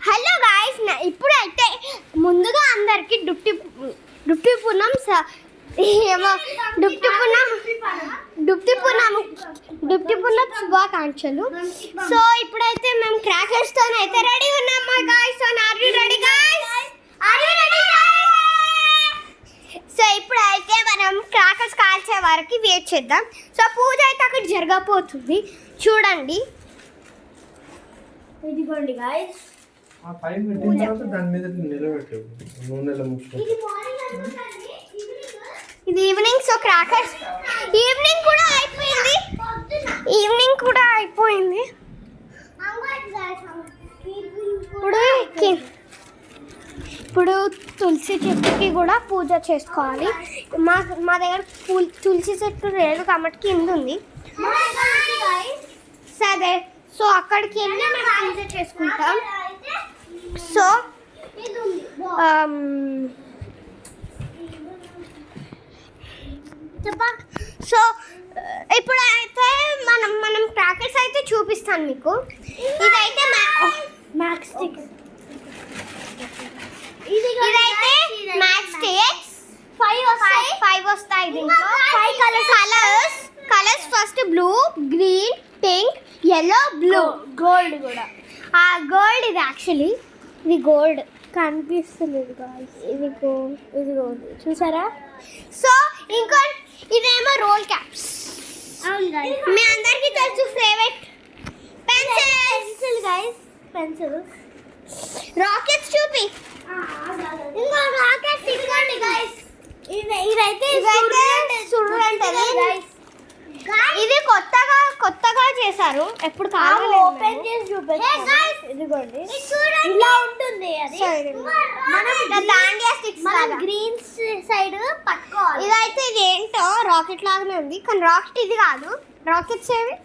Hello guys, ఇప్పుడైతే ముందుగా అందరికి డుప్టి పూర్ణం శుభాకాంక్షలు. సో ఇప్పుడైతే మేము క్రాకర్స్ తో అయితే రెడీ ఉన్నాం guys. So are you ready guys? So ఇప్పుడైతే మనం క్రాకర్స్ కాల్చే వరకు వెయిట్ చేద్దాం. సో పూజ అయితే అక్కడ జరగబోతుంది, చూడండి. ఇదిగోండి గాయ్స్, ఆ పైన పెట్టిన తర్వాత దాని మీద నిలబెట్టు నూనెలో ముంచుకో. ఇది ఈవినింగ్. సో క్రాకర్స్ ఈవినింగ్ కూడా అయిపోయింది. ఇప్పుడు తులసి చెట్టుకి కూడా పూజ చేసుకోవాలి. మా దగ్గర తులసి చెట్టు లేదు కాబట్టి కింద ఉంది. సరే, సో అక్కడికి వెళ్ళి మేము పూజ చేసుకుంటాం. సో సో ఇప్పుడైతే మనం క్రాకర్స్ అయితే చూపిస్తాను మీకు. ఇదైతే మ్యాక్స్ స్టిక్స్. ఇదైతే మ్యాక్స్ స్టిక్స్ 5 వస్తాయి దీంట్లో. 5 colours first blue, green, pink, yellow, blue, gold కూడా. ఆ గోల్డ్ ఇది యాక్చువల్లీ ఇది గోల్డ్ కనిపిస్తలేదు గాయ్స్. ఇది గోల్డ్ చూసారా? సో ఇంకా ఇదేమో రోల్ క్యాప్స్. మీ అందరికీ తెలుసు favourite pencil guys. Pencil rockets చూపి. ఇంకా రాకెట్స్ ఇవ్వండి గాయ్స్. ఇదైతే చూడండి గాయ్స్. ఇది కొత్తగా చేశారు, ఎప్పుడు కావాలి ఓపెన్ చేసి చూపిస్తాను. ఇదిగోండి, ఇలా ఉంటుంది. మనం గ్రీన్ సైడ్ పట్టుకోవాలి. ఇదైతే ఇది ఏంటో రాకెట్ లాగానే ఉంది, కానీ రాకెట్ ఇది కాదు. రాకెట్స్ ఏవి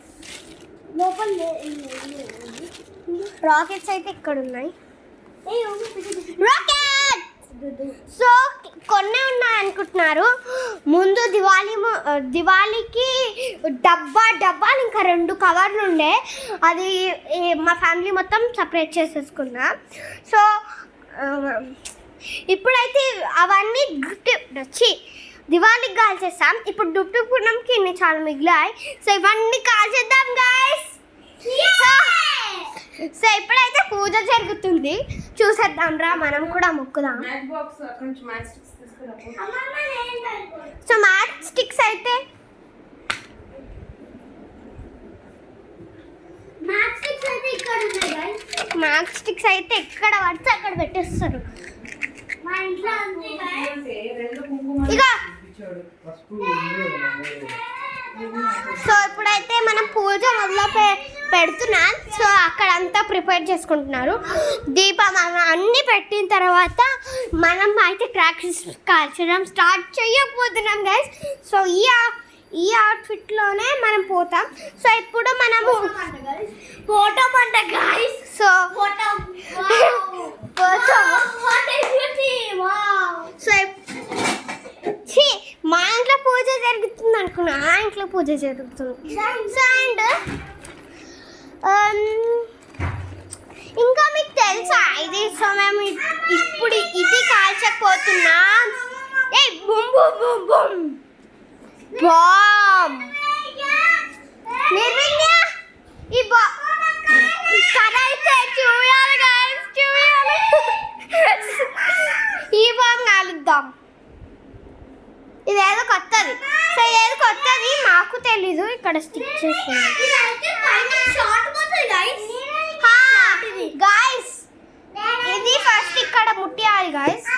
లోపల రాకెట్స్ అయితే ఇక్కడ ఉన్నాయి. రాకెట్. సో కొన్ని ఉన్నాయి అనుకుంటున్నారు. ముందు దివాళీకి డబ్బాలు ఇంకా 2 కవర్లు ఉండే, అది మా ఫ్యామిలీ మొత్తం సపరేట్ చేసేసుకున్నాం. సో ఇప్పుడైతే అవన్నీ దివాళీకి కాల్చేస్తాం. ఇప్పుడు డుప్టి పూర్ణంకి ఇన్ని చాలా మిగిలాయి. సో ఇవన్నీ కాల్చేద్దాం గాయ్స్. సో ఇప్పుడైతే పూజ జరుగుతుంది, చూసేద్దాం రా, మనం కూడా మొక్కుదాం. సో మ్యాచ్ స్టిక్స్ అయితే ఎక్కడ పడితే అక్కడ పెట్టేస్తారు. ఇక సో ఇప్పుడైతే మనం పూజ మొదలు పెడుతున్నాం. సో అక్కడంతా ప్రిపేర్ చేసుకుంటున్నారు. దీపం అన్నీ పెట్టిన తర్వాత మనం అయితే క్రాకర్స్ కాల్చడం స్టార్ట్ చేయకపోతున్నాం గైస్. సో ఈ అవుట్ఫిట్లోనే మనం పోతాం. సో ఇప్పుడు మనము ఫోటో అంట గైస్. సో సో మా ఇంట్లో పూజ జరుగుతుంది అనుకున్నా, ఆ ఇంట్లో పూజ జరుగుతుంది. సో అండ్ ఇంకా మీకు తెలుసా ఇది? సో మేము ఇప్పుడు ఇది కాల్చకపోతున్నాం. ఏ బుమ్ బుమ్ బుమ్ బుమ్ బామ్. నిర్విజ్ఞ ఈ కథ అయితే చూడాలి గాయ్స్, చూడాలి. ఈ బామ్ కాలుద్దాం. ఇదేదో కొత్తది. సో ఏదో కొత్తది మాకు తెలీదు. ఇక్కడ స్టిక్ చేస్తుంది గాయ్స్. ఇది ఫస్ట్ ఇక్కడ ముట్టియాలి గాయ్స్.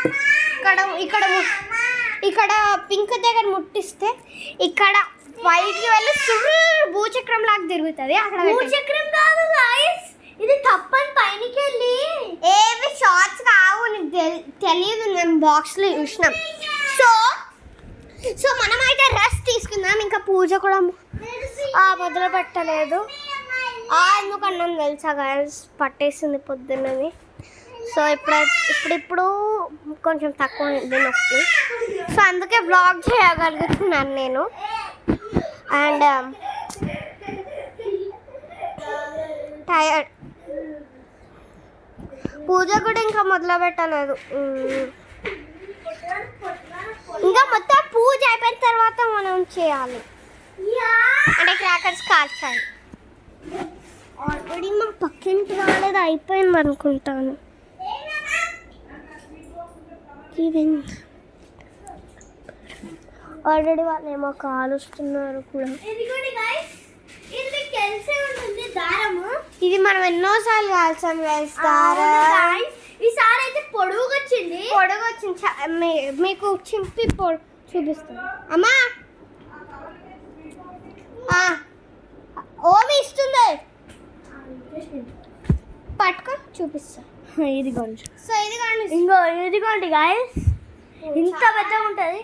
ఇక్కడ పింక్ దగ్గర ముట్టిస్తే ఇక్కడ వైట్కి వెళ్ళి భూచక్రం లాగా తిరుగుతుంది. అక్కడ భూచక్రం కాదు గాయ్స్, ఇది తప్పని పైనకి వెళ్ళి ఏవి షార్ట్స్ కావు. నీకు తెలియదు, మేము బాక్స్లో చూసినాం. సో మనమైతే రెస్ట్ తీసుకుందాం. ఇంకా పూజ కూడా మొదలు పెట్టలేదు. ఎందుకన్నాను తెలుసా గాయ్స్, పట్టేసింది పొద్దున్నది. సో ఇప్పుడు కొంచెం తక్కువ నొప్పి. సో అందుకే వ్లాగ్ చేయగలుగుతున్నాను నేను. అండ్ టైర్డ్ పూజ కూడా ఇంకా మొదలు పెట్టలేదు. ఇంకా మొత్తం పూజ అయిపోయిన తర్వాత మనం చేయాలి, అంటే క్రాకర్స్ కాల్చాలి. ఆల్రెడీ మా పక్కింటి వాళ్ళది అయిపోయింది అనుకుంటాను. ఆల్రెడీ వాళ్ళు ఏమో కాలుస్తున్నారు కూడా. ఇది మనం ఎన్నోసార్లు కాల్చాం దారం. ఈసారి అయితే పొడుగు వచ్చింది. మీకు చింపి చూపిస్తాను. అమ్మా ఓమి ఇస్తుంది, పట్టుకో చూపిస్తా. ఇదిగోండి. సో ఇదిగోండి గాయస్, ఇంత పెద్దగా ఉంటుంది.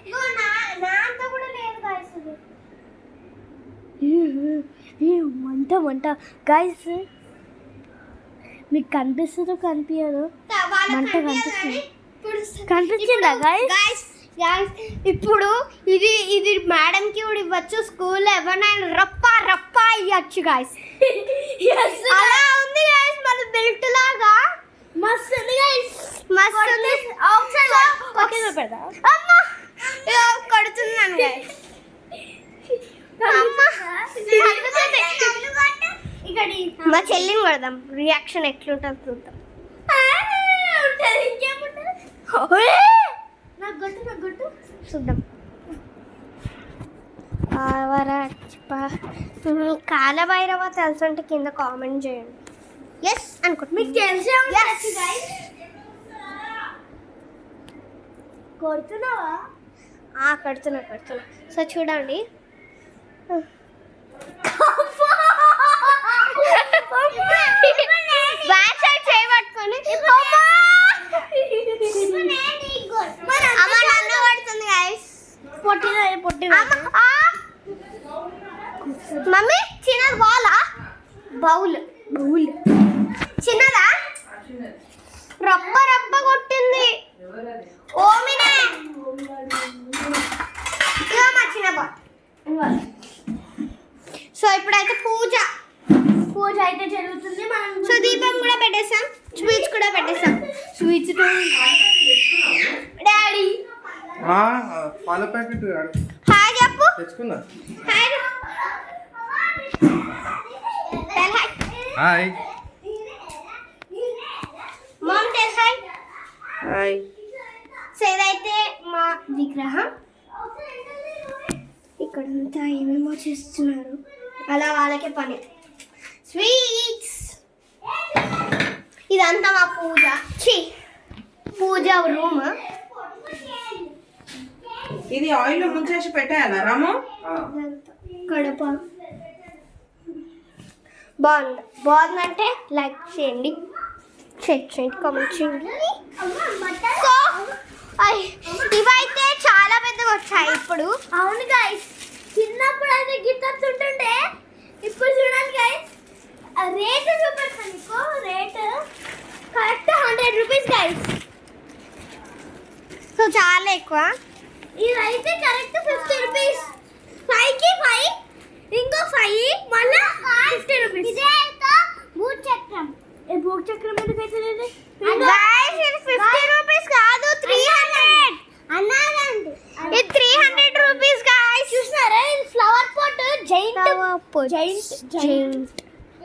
నాంత కూడా లేదు గాయస్. మంట గాయస్, మీకు కనిపిస్తుందో కనిపించదు, మంట కనిపిస్తుంది. కనిపించిందా గాయస్? ఇప్పుడు ఇది మేడంకి కూడా ఇవ్వచ్చు, స్కూల్లో ఎవరైనా రప్ప ఇవ్వచ్చు గాయస్. అలా ఉంది గాయస్, మన బెల్ట్ లాగా మస్తు ఉంది గాయస్, మస్తు ఉంది. అమ్మా కొడుతున్నాను గాయస్. మా చెల్లిని కొడదాం, రియాక్షన్ ఎట్లుంటుంది చూద్దాం. చూద్దాం. కాలభైరవ తెలుసంటే కింద కామెంట్ చేయండి. ఎస్ అనుకుంటా, మీకు తెలిసే కొడుతున్నావా? కడుతున్నా. సో చూడండి, బ్యాక్ సైడ్ చేయబట్టుకొని అమ్మ నన్ను కొడుతుంది గాయస్. పొట్టి మమ్మీ చిన్నది బౌల్ చిన్నదా? రబ్బ కొట్టింది. ఓమినే మా చిన్న బాల్. సో ఇప్పుడైతే పూజ అయితే జరుగుతుంది. సో దీపం కూడా పెట్టేసాం, స్వీట్స్ కూడా పెట్టేసాం. స్వీట్స్ డాడీ పాల ప్యాకెట్ హాయ్ చెప్పు. తెచ్చుకున్నా. Hi mom tell hi. So ఇదైతే మా విగ్రహం. ఇక్కడంతా ఏమేమో చేస్తున్నారు, అలా వాళ్ళకే పని. స్వీట్స్, ఇదంతా మా పూజ రూమ్. ఇది ఆయిల్ ముంచేసి పెట్టేయాలా రాము? కడప బాగుందంటే లైక్ చేయండి, షేర్ చేయండి, కామెంట్ చేయండి. సో ఇవైతే చాలా పెద్దగా వచ్చాయి ఇప్పుడు. అవును గైస్, చిన్నప్పుడు అయితే గిటార్స్ ఉంటుండే, ఇప్పుడు చూడండి గైస్. రేట్ చూపిస్తాను మీకు, rate correct 100 rupees guys. So చాలా ఎక్కువ. ఇదైతే కరెక్ట్ 50 రూపీస్. 5కి 5, ఇంకో 5, మళ్ళీ 50 రూపీస్. ఇదే భూత్ చక్రం. భూత్ చక్రం ఎందుకు అయితే లేదు గైస్? ఇది 50 రూపీస్ కాదు, 300 అన్నానండి. ఇది 300 రూపీస్ గైస్. చూస్తున్నారా? ఇది ఫ్లవర్ పాట్, జైంట్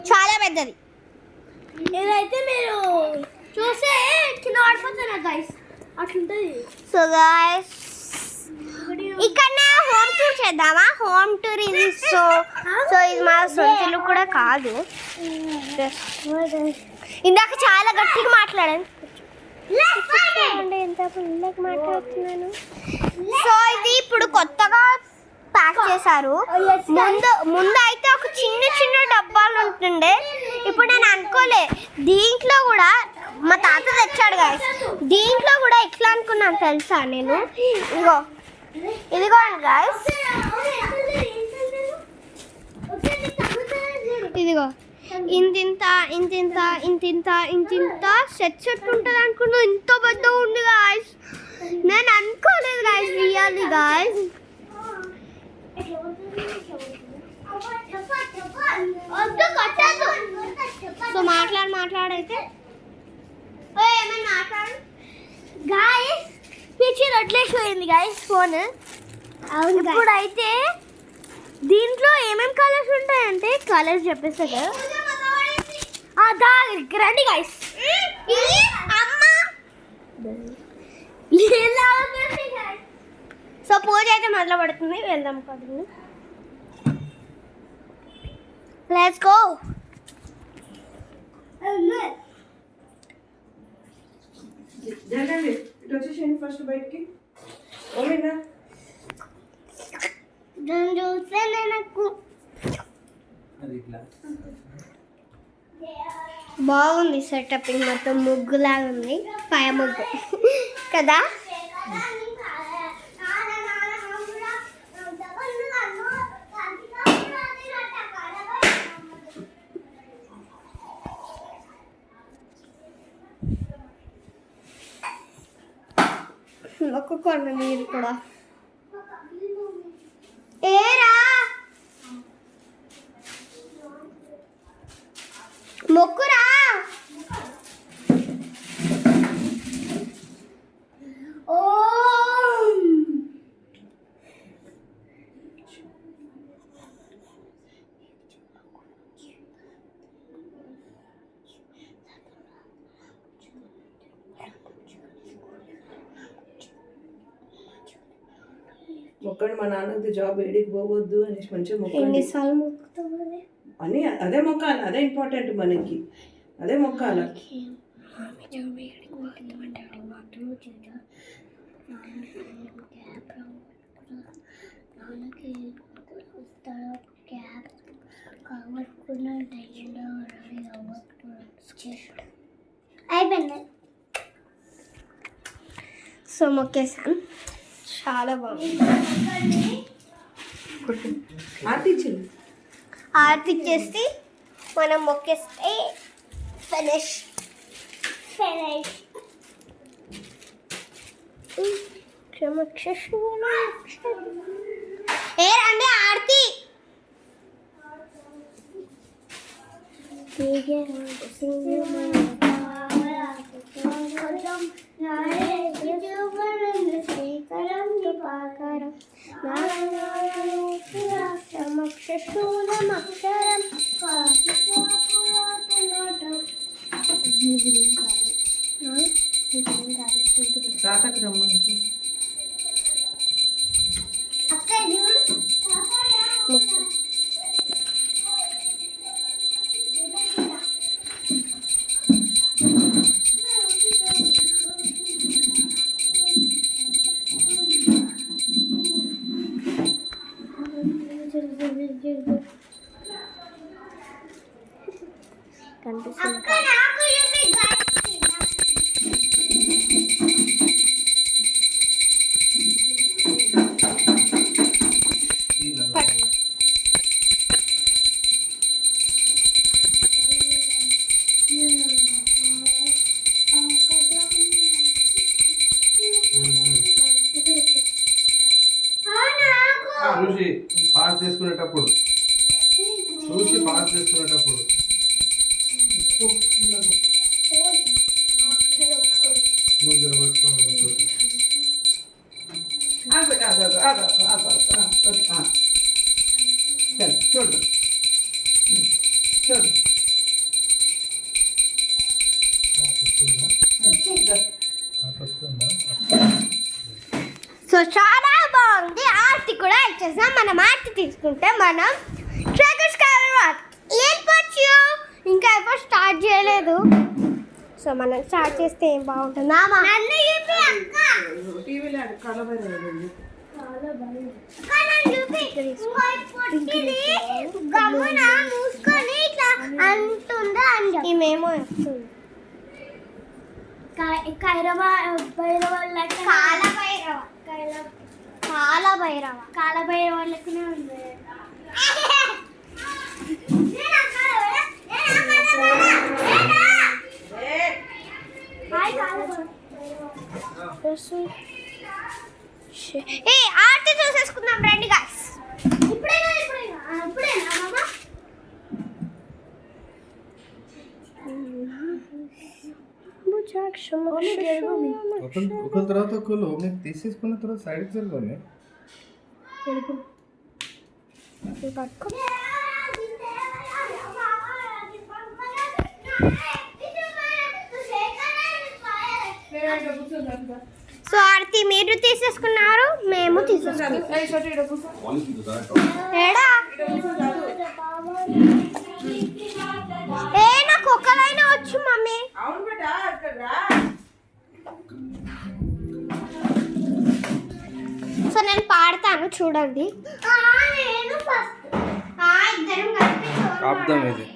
చాలా పెద్దది. ఇదైతే మీరు చూస్తే కింద పడిపోతున్నా గైస్, అట్లుంటది. సో గైస్ ఇక్కడనే హోమ్ టూర్ చేద్దామా? హోమ్ టూర్ ఇది. సో ఇది మా సొంతలు కూడా కాదు. ఇందాక చాలా గట్టిగా మాట్లాడాను, ఎంత మాట్లాడుతున్నాను. సో ఇది ఇప్పుడు కొత్తగా ప్యాక్ చేశారు. ముందు అయితే ఒక చిన్న డబ్బాలు ఉంటుండే. ఇప్పుడు నేను అనుకోలే, దీంట్లో కూడా మా తాత తెచ్చాడు గాయస్. దీంట్లో కూడా ఎట్లా అనుకున్నాను తెలుసా నేను? ఇదిగోండి గాయస్, ఇదిగో ఇంతింత సెట్ ఉంటుంది అనుకున్నా. ఇంత పెద్ద ఉంది గాయస్, నేను అనుకోలేదు గాయస్, రియల్లీ గాయస్. సో మాట్లాడైతే గాయస్ పిక్చర్ వదిలేసిపోయింది గాయస్ ఫోన్. అవును ఇప్పుడైతే దీంట్లో ఏమేమి కలర్స్ ఉంటాయంటే కలర్స్ చెప్పేస్తా కదా. రండి గాయస్. సో పూజ అయితే మొదలు పడుతుంది, వెళ్దాం కదా. Let's go. జరగండి, ఇటు వచ్చేసేయండి ఫస్ట్ బయటికి. ఓకేనా? దాన్ని చూస్తే నాకు అది ఇట్లా బాగుంది సెటప్, మొత్తం ముగ్గులాగా ఉంది, పై ముగ్గు కదా. మొక్కుకోండి మీరు కూడా. ఏరా మొక్కురా. మొక్కండి, మా నాన్నది జాబ్ ఏడికి పోవద్దు అనేసి మంచిగా మొక్కండి ఎన్నిసార్లు మొక్కుతావు అని. అదే మొక్కాలి, అదే ఇంపార్టెంట్ మనకి, అదే మొక్కాలి. అయిపోయింది. సో మొక్కేసాం, చాలా బాగుంది. ఆర్తి ఇచ్చింది, ఆర్తి ఇచ్చేసి మనం మొక్కేస్తే ఫినిష్. ఏ రండి ఆర్తి. రాతకు రమ్మంటు. చూసి పాస్ చేసుకునేటప్పుడు, చూసి పాస్ చేసుకునేటప్పుడు నువ్వు జరగట్టుకోవాలి. చూడు చూడు. సో చాలా బాగుంది. ఆర్తి కూడా ఇచ్చేసాం. మనం ఆర్తి తీసుకుంటే మనం ట్రాకర్స్ వెళ్ళిపోవచ్చు. ఇంకా ఎప్పుడు స్టార్ట్ చేయలేదు. సో మనం స్టార్ట్ చేస్తే ఏం బాగుంటుంది. టీవీలో కలబడి మేము వస్తుంది కాలభైరవ లెక్కనే ఉంది. ఏ ఆర్తి చూసేసుకుందాం రండి గాయ్స్. ఇప్పుడేనా మామా? ఒకరి తర్వాత ఒకరు మీకు తీసేసుకున్న తర్వాత సైడ్కి వెళ్ళిపోయి సో ఆర్తి మీరు తీసేసుకున్నారు, మేము తీసేసుకున్నాం. ఏడా నాకు ఒక్కలైనా వచ్చు మమ్మీ. అవును బేట ఇక్కడ రా. సో నేను పాడతాను చూడండి. ఇద్దరం కలిపి ఆపుదాం ఇది.